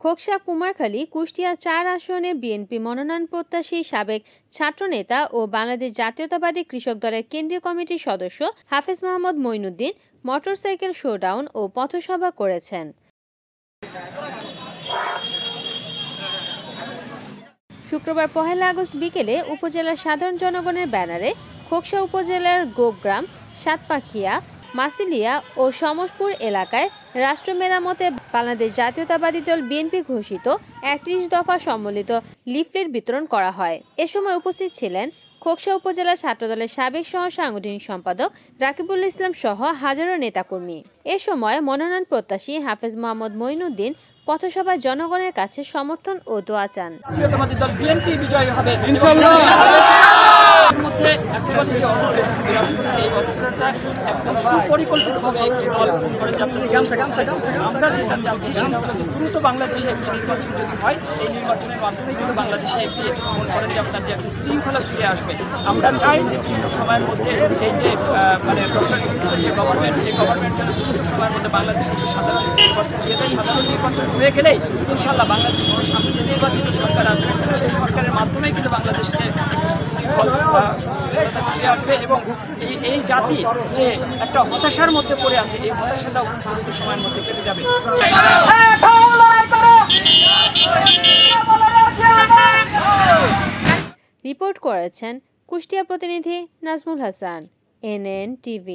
খোকসা কুমারখালী কুষ্টিয়া ৪ আসনের বিএনপি মনোনয়ন প্রত্যাশী সাবেক ছাত্রনেতা ও বাংলাদেশ জাতীয়তাবাদী কৃষক দলের কেন্দ্রীয় কমিটির সদস্য হাফেজ মোহাম্মদ মঈনুদ্দিন মোটরসাইকেল শোডাউন ও পথসভা করেছেন। শুক্রবার ১ আগস্ট বিকেলে উপজেলার সাধারণ জনগণের ব্যানারে খোকসা উপজেলার গোগ্রাম, সাতপাখিয়া, মাসিলিয়া ও সমসপুর এলাকায় রাষ্ট্র মেরামতে বাংলাদেশ জাতীয়তাবাদী দল বিএনপি ঘোষিত ৩১ দফা সম্বলিত লিফলেট বিতরণ করা হয়। এ সময় উপস্থিত ছিলেন খোকসা উপজেলা ছাত্রদলের সাবেক সহ সাংগঠনিক সম্পাদক রাকিবুল ইসলাম সহ হাজারো নেতাকর্মী। এ সময় মনোনয়ন প্রত্যাশী হাফেজ মোহাম্মদ মঈনুদ্দিন পথসভায় জনগণের কাছে সমর্থন ও দোয়া চান। জাতীয়তাবাদী দল বিএনপি বিজয়ী হবে ইনশাআল্লাহ। মধ্যে অ্যাকচুয়ালি যে অস্ত্র বিরাজ করছে এই অস্ত্রটা একদম সুপরিকল্পিতভাবে করে যাচ্ছে। আমরা যেটা চাচ্ছি সেটা হলো দ্রুত বাংলাদেশে একটি নির্বাচন যদি হয়, এই নির্বাচনের মাধ্যমে কিন্তু বাংলাদেশে একটি মনে করেন যে আপনার যে একটা শৃঙ্খলা ফিরে আসবে। আমরা চাই যে দ্রুত সময়ের মধ্যে এই যে মানে যে গভর্নমেন্ট, এই গভর্নমেন্ট যেন দ্রুত সময়ের মধ্যে বাংলাদেশে সাধারণ নির্বাচন দিয়ে দেয়। সাধারণ নির্বাচন হয়ে গেলেই ইনশাআল্লাহ বাংলাদেশের সামনে যে নির্বাচিত সরকার আসবে সেই সরকারের মাধ্যমেই কিন্তু বাংলাদেশকে সুশৃঙ্খলতা ফিরে আসবে এবং এই জাতি যে একটা হতাশার মধ্যে পড়ে আছে এই হতাশাটা দ্রুত সময়ের মধ্যে কেটে যাবে। রিপোর্ট করেছেন কুষ্টিয়া প্রতিনিধি নাজমুল হাসান, NN TV।